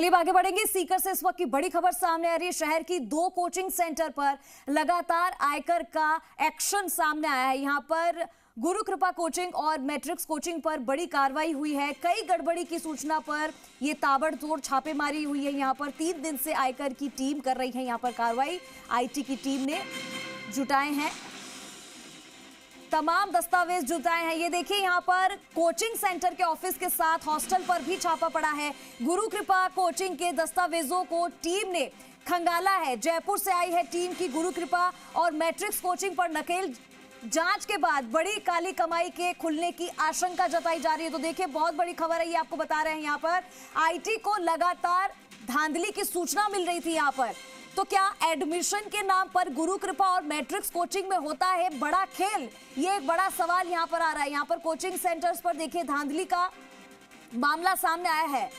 चलिए आगे बढ़ेंगे। सीकर से इस वक्त की बड़ी खबर सामने आ रही है। शहर की 2 कोचिंग सेंटर पर लगातार आयकर का एक्शन सामने आया है। यहां पर गुरु कृपा कोचिंग और मैट्रिक्स कोचिंग पर बड़ी कार्रवाई हुई है। कई गड़बड़ी की सूचना पर यह ताबड़तोड़ छापेमारी हुई है। यहां पर 3 दिन से आयकर की टीम कर रही है यहां पर कार्रवाई। आईटी की टीम ने जुटाए हैं, तमाम दस्तावेज जुटाए हैं। ये देखिए यहाँ पर कोचिंग सेंटर के ऑफिस के साथ हॉस्टल पर भी छापा पड़ा है। गुरु कृपा कोचिंग के दस्तावेजों को टीम ने खंगाला है। जयपुर से आई है टीम की गुरु कृपा और मैट्रिक्स कोचिंग पर नकेल जांच के बाद बड़ी काली कमाई के खुलने की आशंका जताई जा रही है। तो देखिए बहुत बड़ी खबर है, ये आपको बता रहे हैं। यहाँ पर आईटी को लगातार धांधली की सूचना मिल रही थी। यहाँ पर तो क्या एडमिशन के नाम पर गुरु कृपा और मैट्रिक्स कोचिंग में होता है बड़ा खेल? ये एक बड़ा सवाल यहां पर आ रहा है। यहां पर कोचिंग सेंटर्स पर देखिए धांधली का मामला सामने आया है।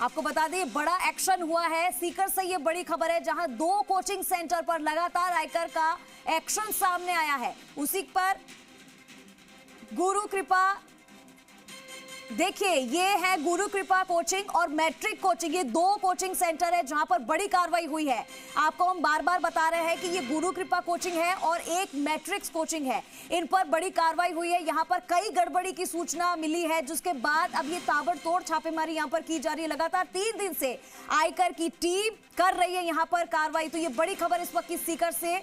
आपको बता दें बड़ा एक्शन हुआ है। सीकर से ये बड़ी खबर है, जहां 2 कोचिंग सेंटर पर लगातार आयकर का एक्शन सामने आया है। उसी पर गुरु कृपा, देखिए ये है गुरु कृपा कोचिंग और मैट्रिक कोचिंग, ये 2 कोचिंग सेंटर है जहां पर बड़ी कार्रवाई हुई है। आपको हम बार बार बता रहे हैं कि ये गुरु कृपा कोचिंग है और एक मैट्रिक्स कोचिंग है। इन पर बड़ी कार्रवाई हुई है। यहां पर कई गड़बड़ी की सूचना मिली है, जिसके बाद अब ये ताबड़तोड़ छापेमारी यहां पर की जा रही है। लगातार 3 दिन से आयकर की टीम कर रही है यहां पर कार्रवाई। तो ये बड़ी खबर इस वक्त की सीकर से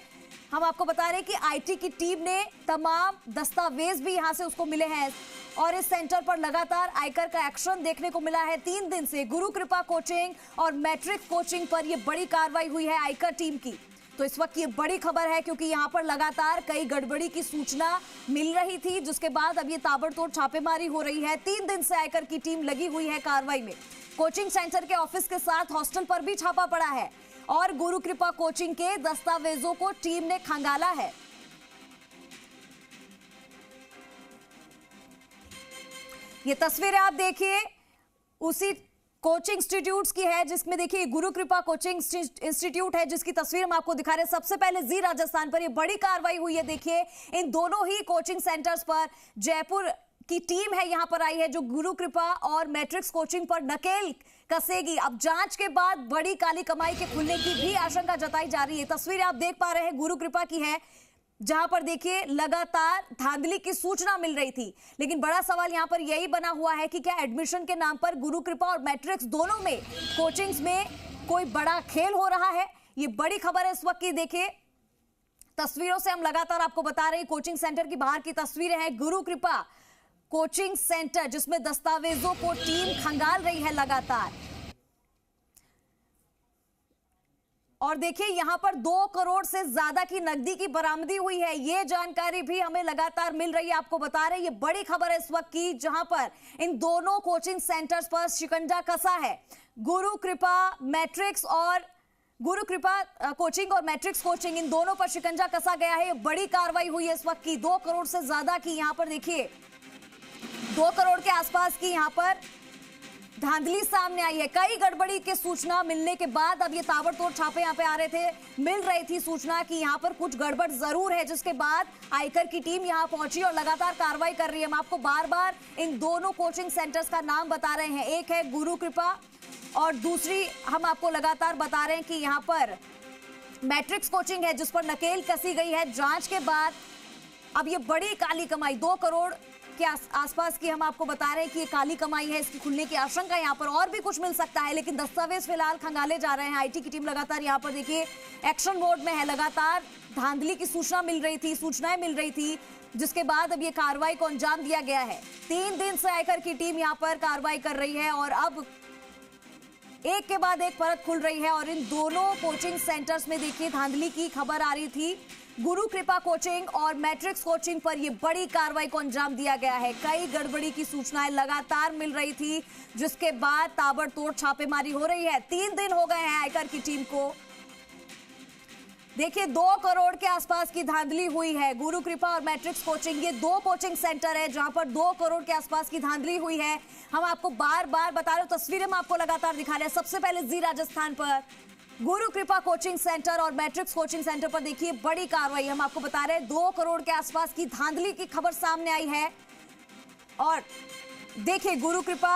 हम आपको बता रहे हैं कि आईटी की टीम ने तमाम दस्तावेज भी यहां से उसको मिले हैं और इस सेंटर पर लगातार आयकर का एक्शन देखने को मिला है। 3 दिन से गुरु कृपा कोचिंग और मैट्रिक कोचिंग पर यह बड़ी कार्रवाई हुई है आयकर टीम की। तो इस वक्त ये बड़ी खबर है क्योंकि यहां पर लगातार कई गड़बड़ी की सूचना मिल रही थी, जिसके बाद अब ये ताबड़तोड़ छापेमारी हो रही है। 3 दिन से आयकर की टीम लगी हुई है कार्रवाई में। कोचिंग सेंटर के ऑफिस के साथ हॉस्टल पर भी छापा पड़ा है और गुरु कृपा कोचिंग के दस्तावेजों को टीम ने खंगाला है। ये तस्वीरें आप देखिए उसी कोचिंग इंस्टीट्यूट्स की है, जिसमें देखिए गुरु कृपा कोचिंग इंस्टीट्यूट है, जिसकी तस्वीर हम आपको दिखा रहे हैं। सबसे पहले जी राजस्थान पर ये बड़ी कार्रवाई हुई है। देखिए इन दोनों ही कोचिंग सेंटर्स पर जयपुर की टीम है यहां पर आई है, जो गुरु कृपा और मैट्रिक्स कोचिंग पर नकेल कसेगी। अब जांच के बाद बड़ी काली कमाई के खुलने की भी आशंका जताई जा रही है। तस्वीरें आप देख पा रहे हैं गुरु कृपा की है, जहां पर देखिए लगातार धांधली की सूचना मिल रही थी। लेकिन बड़ा सवाल यहां पर यही बना हुआ है कि क्या एडमिशन के नाम पर गुरु कृपा और मैट्रिक्स दोनों में कोचिंग्स में कोई बड़ा खेल हो रहा है? ये बड़ी खबर है इस वक्त की। देखिए तस्वीरों से हम लगातार आपको बता रहे हैं, कोचिंग सेंटर की बाहर की तस्वीरें हैं। गुरु कृपा कोचिंग सेंटर जिसमें दस्तावेजों को टीम खंगाल रही है लगातार। और देखिए यहां पर 2 करोड़ से ज्यादा की नकदी की बरामदी हुई है। यह जानकारी भी हमें लगातार मिल रही है। आपको बता रहे हैं ये बड़ी खबर है इस वक्त की, जहां पर इन दोनों कोचिंग सेंटर्स पर शिकंजा कसा है। गुरु कृपा मैट्रिक्स और गुरु कृपा कोचिंग और मैट्रिक्स कोचिंग, इन दोनों पर शिकंजा कसा गया है। ये बड़ी कार्रवाई हुई है इस वक्त की। 2 करोड़ से ज्यादा की यहां पर देखिए 2 करोड़ के आसपास की यहां पर धांधली सामने आई है। कई गड़बड़ी की सूचना मिलने के बाद अब ये ताबड़तोड़ छापे यहां पे आ रहे थे। मिल रही थी सूचना कि यहां पर कुछ गड़बड़ जरूर है, जिसके बाद आयकर की टीम यहां पहुंची और लगातार कार्रवाई कर रही है। हम आपको बार बार इन दोनों कोचिंग सेंटर्स का नाम बता रहे हैं। एक है गुरु कृपा और दूसरी हम आपको लगातार बता रहे हैं कि यहां पर मैट्रिक्स कोचिंग है, जिस पर नकेल कसी गई है। जांच के बाद अब ये बड़ी काली कमाई 2 करोड़ के आसपास की हम आपको बता रहे हैं कि ये काली कमाई है, इसकी खुलने की आशंका यहां पर और भी कुछ मिल सकता है। लेकिन दस्तावेज फिलहाल खंगाले जा रहे हैं। आईटी की टीम लगातार यहां पर देखिए एक्शन मोड में है। लगातार धांधली की सूचनाएं मिल रही थी, जिसके बाद अब ये कार्रवाई को अंजाम दिया गया है। 3 दिन से आयकर की टीम यहां पर कार्रवाई कर रही है और अब एक के बाद एक परत खुल रही है। और इन दोनों कोचिंग सेंटर्स में देखिए धांधली की खबर आ रही थी। गुरु कृपा कोचिंग और मैट्रिक्स कोचिंग पर यह बड़ी कार्रवाई को अंजाम दिया गया है। कई गड़बड़ी की सूचनाएं लगातार मिल रही थी, जिसके बाद ताबड़तोड़ छापेमारी हो रही है। 3 दिन हो गए हैं आयकर की टीम को। देखिए 2 करोड़ के आसपास की धांधली हुई है। गुरु कृपा और मैट्रिक्स कोचिंग, ये 2 कोचिंग सेंटर है जहां पर 2 करोड़ के आसपास की धांधली हुई है। हम आपको बार बार बता रहे हो, तस्वीरें हम आपको लगातार दिखा रहे हैं। सबसे पहले जी राजस्थान पर गुरु कृपा कोचिंग सेंटर और मैट्रिक्स कोचिंग सेंटर पर देखिए बड़ी कार्रवाई हम आपको बता रहे हैं। 2 करोड़ के आसपास की धांधली की खबर सामने आई है। और देखिए गुरु कृपा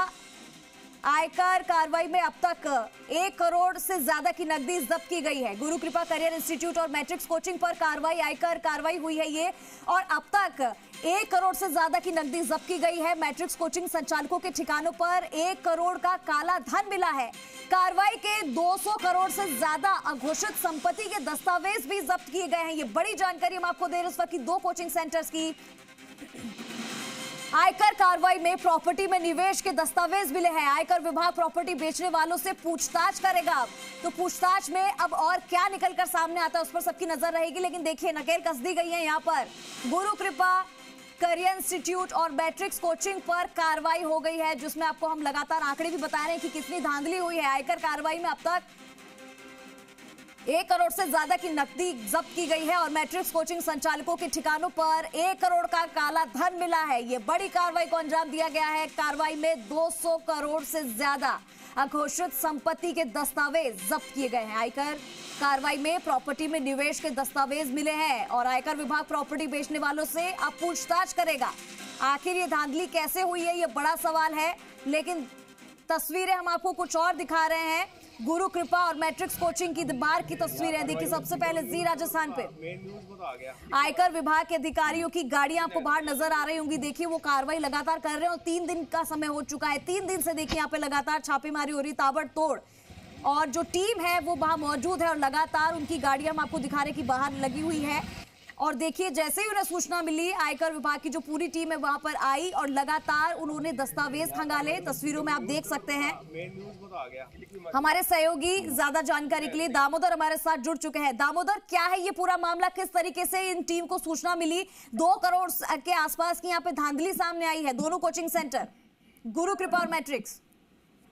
आयकर कार्रवाई में अब तक 1 करोड़ से ज्यादा की नकदी जब्त की गई है। गुरु कृपा करियर इंस्टीट्यूट और मैट्रिक्स कोचिंग पर आयकर कार्रवाई हुई है ये, और अब तक 1 करोड़ से ज्यादा की नकदी जब्त की गई है। मैट्रिक्स कोचिंग संचालकों के ठिकानों पर 1 करोड़ का काला धन मिला है। कार्रवाई के 200 करोड़ से ज्यादा अघोषित संपत्ति के दस्तावेज भी जब्त किए गए हैं। ये बड़ी जानकारी हम आपको दे रहे हैं इस वक्त की 2 कोचिंग सेंटर्स की। आयकर कार्रवाई में प्रॉपर्टी में निवेश के दस्तावेज मिले हैं। आयकर विभाग प्रॉपर्टी बेचने वालों से पूछताछ करेगा, तो पूछताछ में अब और क्या निकलकर सामने आता है उस पर सबकी नजर रहेगी। लेकिन देखिए, नकेल कस दी गई है यहाँ पर। गुरु कृपा करियर इंस्टीट्यूट और मैट्रिक्स कोचिंग पर कार्रवाई हो गई है, जिसमें आपको हम लगातार आंकड़े भी बता रहे हैं कि कितनी धांधली हुई है। आयकर कार्रवाई में अब तक 1 करोड़ से ज्यादा की नकदी जब्त की गई है और मैट्रिक्स कोचिंग संचालकों के ठिकानों पर 1 करोड़ का काला धन मिला है। ये बड़ी कार्रवाई को अंजाम दिया गया है। कार्रवाई में 200 करोड़ से ज्यादा अघोषित संपत्ति के दस्तावेज जब्त किए गए हैं। आयकर कार्रवाई में प्रॉपर्टी में निवेश के दस्तावेज मिले हैं और आयकर विभाग प्रॉपर्टी बेचने वालों से अब पूछताछ करेगा। आखिर ये धांधली कैसे हुई है, ये बड़ा सवाल है। लेकिन तस्वीरें हम आपको कुछ और दिखा रहे हैं। गुरु कृपा और मैट्रिक्स कोचिंग की बाहर की तस्वीरें देखिए। सबसे पहले जी राजस्थान पे आयकर विभाग के अधिकारियों की गाड़ियां आपको बाहर नजर आ रही होंगी। देखिए, वो कार्रवाई लगातार कर रहे हैं और 3 दिन का समय हो चुका है। 3 दिन से देखिए यहाँ पे लगातार छापेमारी हो रही, ताबड़तोड़, और जो टीम है वो वहां मौजूद है और लगातार उनकी गाड़ियां हम आपको दिखा रहे कि बाहर लगी हुई है। और देखिए, जैसे ही उन्हें सूचना मिली, आयकर विभाग की जो पूरी टीम है वहां पर आई और लगातार उन्होंने दस्तावेज खंगाले। तस्वीरों में आप देख सकते हैं। हमारे सहयोगी ज्यादा जानकारी के लिए दामोदर हमारे साथ जुड़ चुके हैं। दामोदर, क्या है ये पूरा मामला, किस तरीके से इन टीम को सूचना मिली? 2 करोड़ के आसपास की यहाँ पे धांधली सामने आई है। दोनों कोचिंग सेंटर, गुरु कृपा और मैट्रिक्स।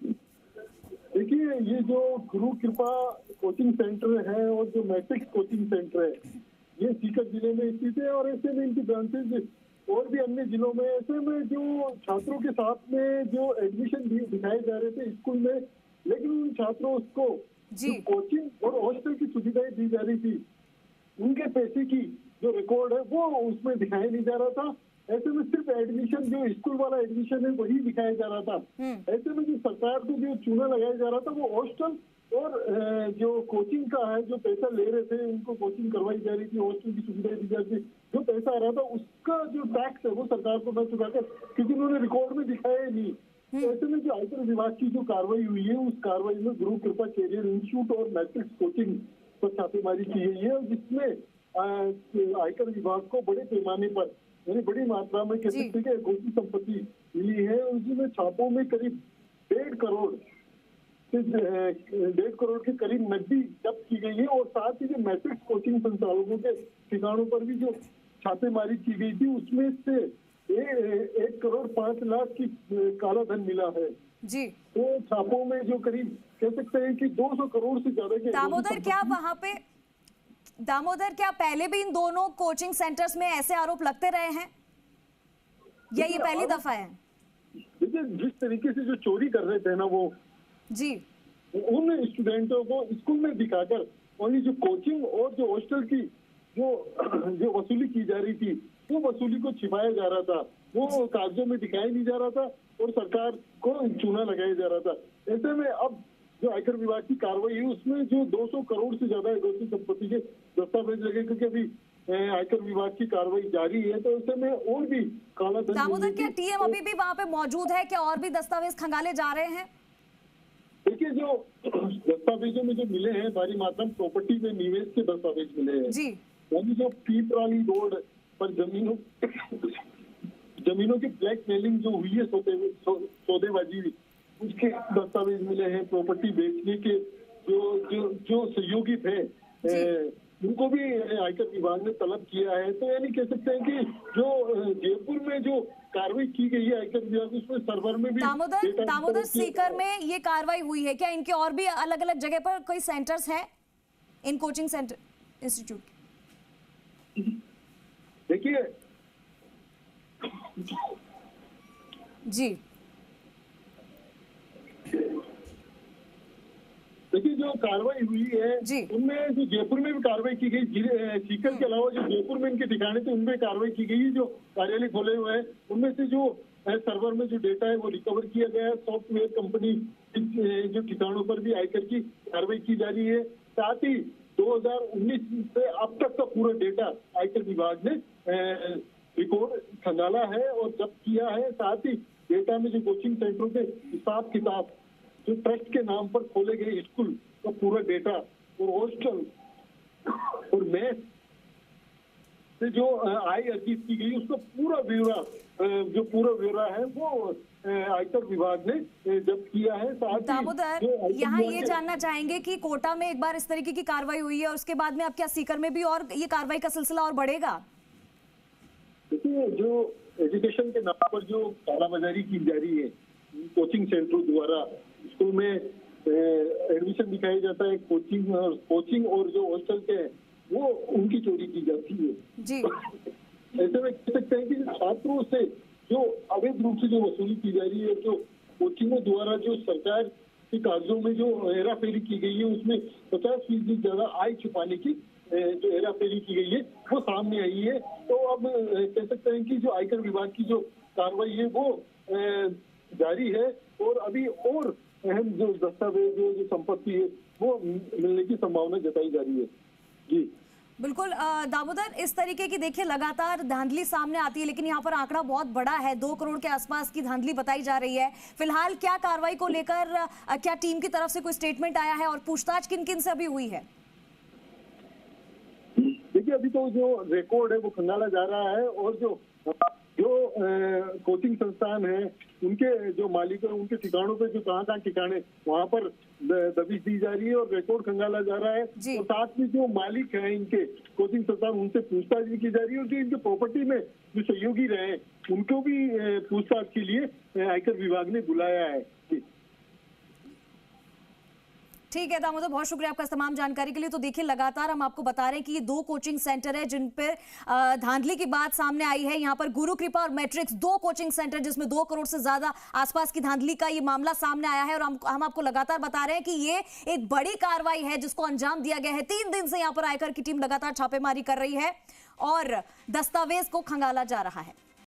देखिए, ये जो गुरु कृपा कोचिंग सेंटर है और जो मैट्रिक्स कोचिंग सेंटर है, ये सीकर जिले में स्थित है और ऐसे में इनकी ब्रांचेज और भी अन्य जिलों में। ऐसे में जो छात्रों के साथ में जो एडमिशन दिखाए जा रहे थे स्कूल में, लेकिन उन छात्रों को जो कोचिंग और हॉस्टल की सुविधाएं दी जा रही थी, उनके पैसे की जो रिकॉर्ड है वो उसमें दिखाया नहीं जा रहा था। ऐसे में सिर्फ एडमिशन, जो स्कूल वाला एडमिशन है, वही दिखाया जा रहा था। ऐसे में जो सरकार को जो चूना लगाया जा रहा था, वो हॉस्टल और जो कोचिंग का है, जो पैसा ले रहे थे, उनको कोचिंग करवाई जा रही थी, हॉस्टल की सुविधाएं दी जा रही थी, जो पैसा आ रहा था उसका जो टैक्स है वो सरकार को न चुकाकर, क्योंकि उन्होंने रिकॉर्ड में दिखाया नहीं। तो ऐसे में जो आयकर विभाग की जो कार्रवाई हुई है, उस कार्रवाई में गुरु कृपा कैरियर इंस्टीट्यूट और मैट्रिक्स कोचिंग पर छापेमारी की गई है, जिसमें आयकर विभाग को बड़े पैमाने पर, यानी बड़ी मात्रा में कह सकते हैं घोषित संपत्ति मिली है। उसमें छापों में करीब 1.5 करोड़ के करीब नकदी जब्त की गई है और साथ ही जो मैट्रिक्स कोचिंग संचालकों के ठिकानों पर भी जो छापेमारी की गई थी, उसमें से 1 करोड़ 5 लाख की काला धन मिला है जी। तो छापों में जो करीब कह सकते हैं कि 200 करोड़ से ज्यादा के। दामोदर, क्या वहां पे क्या पहले भी इन दोनों कोचिंग सेंटर्स में ऐसे आरोप लगते रहे हैं या ये पहली दफा है? देखिए, जिस तरीके से जो चोरी कर रहे थे ना वो जी, उन स्टूडेंटों को स्कूल में दिखाकर, और ये जो कोचिंग और जो हॉस्टल की जो वसूली की जा रही थी, वो वसूली को छिपाया जा रहा था, वो कागजों में दिखाया नहीं जा रहा था और सरकार को चूना लगाया जा रहा था। ऐसे में अब जो आयकर विभाग की कार्रवाई है, उसमें जो 200 करोड़ से ज्यादा घोषित संपत्ति के दस्तावेज लगे, क्योंकि अभी आयकर विभाग की कार्रवाई जारी है, तो ऐसे में और भी काला धन। दामोदर, क्या टीएम अभी भी वहां पे मौजूद है? क्या और भी दस्तावेज खंगाले जा रहे हैं? देखिए, जो दस्तावेजों में जो मिले हैं, भारी मात्रा में प्रॉपर्टी में निवेश के दस्तावेज मिले हैं जी। यानी जो पीपराली रोड पर जमीनों की ब्लैक मेलिंग जो हुई है, सौदेबाजी, उसके दस्तावेज मिले हैं। प्रॉपर्टी बेचने के जो सहयोगी थे, उनको भी आयकर विभाग ने तलब किया है। तो यानी कह सकते हैं कि जो जयपुर में जो कार्रवाई की गई है आयकर विभाग, उसमें सर्वर में भी दामोदर सीकर में ये कार्रवाई हुई है क्या? इनके और भी अलग अलग जगह पर कोई सेंटर्स है इन कोचिंग सेंटर इंस्टीट्यूट? देखिए जी, जो कार्रवाई हुई है उनमें जो जयपुर में भी कार्रवाई की गई, सीकर के अलावा जो जयपुर में इनके ठिकाने थे उनमें कार्रवाई की गई। जो कार्यालय खोले हुए हैं उनमें से जो सर्वर में जो डेटा है वो रिकवर किया गया है। सॉफ्टवेयर कंपनी जो ठिकानों पर भी आयकर की कार्रवाई की जा रही है। साथ ही 2019 से अब तक का पूरा डेटा आयकर विभाग ने रिकॉर्ड खंगाला है और जब्त किया है। साथ ही डेटा में जो कोचिंग सेंटरों के हिसाब किताब, जो ट्रस्ट के नाम पर खोले गए स्कूल का पूरा डेटा और हॉस्टल और मेस से जो आय अर्जित की गई उसका पूरा ब्यौरा है वो आयकर विभाग ने जब्त किया है। साथ दामोदर, यहाँ ये जानना चाहेंगे कि कोटा में एक बार इस तरीके की कार्रवाई हुई है और उसके बाद में अब क्या सीकर में भी और ये कार्रवाई का सिलसिला और बढ़ेगा? देखिए, जो एजुकेशन के नाम पर जो कालाबाजारी की जा रही है कोचिंग सेंटरों द्वारा, स्कूल में एडमिशन दिखाया जाता है, कोचिंग और जो हॉस्टल के वो उनकी चोरी की जाती है जी। ऐसे में कह सकते हैं कि छात्रों से जो अवैध रूप से जो वसूली की जा रही है, जो कोचिंगों द्वारा जो सरकार के कागजों में जो हेराफेरी की गई है उसमें 50% ज्यादा आय छुपाने की जो हेराफेरी की गई है वो सामने आई है। तो अब कह सकते हैं कि जो आयकर विभाग की जो कार्रवाई है वो जारी है और अभी और अहम जो दस्तावेज जो संपत्ति है वो मिलने की संभावना जताई जा रही है। जी बिल्कुल दामोदर, इस तरीके की देखिए लगातार धांधली सामने आती है, लेकिन यहाँ पर आंकड़ा बहुत बड़ा है, 2 करोड़ के आसपास की धांधली बताई जा रही है। फिलहाल क्या कार्रवाई को लेकर क्या टीम की तरफ से कोई स्टेटमेंट आया है और पूछताछ किन किन से अभी हुई है? देखिए, अभी तो जो रिकॉर्ड है वो खंगाला जा रहा है और जो कोचिंग संस्थान है उनके जो मालिक है उनके ठिकानों पे जो कहाँ ठिकाने वहां पर दबिश दी जा रही है और रिकॉर्ड खंगाला जा रहा है। और साथ में जो मालिक है इनके कोचिंग संस्थान उनसे पूछताछ भी की जा रही है और जो इनके प्रॉपर्टी में जो सहयोगी रहे उनको भी पूछताछ के लिए आयकर विभाग ने बुलाया है। ठीक है दामोदर, बहुत शुक्रिया आपका तमाम जानकारी के लिए। तो देखिए लगातार हम आपको बता रहे हैं कि ये 2 कोचिंग सेंटर है जिन पर धांधली की बात सामने आई है। यहाँ पर गुरु कृपा और मैट्रिक्स 2 कोचिंग सेंटर जिसमें 2 करोड़ से ज्यादा आसपास की धांधली का ये मामला सामने आया है और हम आपको लगातार बता रहे हैं कि ये एक बड़ी कार्रवाई है जिसको अंजाम दिया गया है। 3 दिन से यहाँ पर आयकर की टीम लगातार छापेमारी कर रही है और दस्तावेज को खंगाला जा रहा है।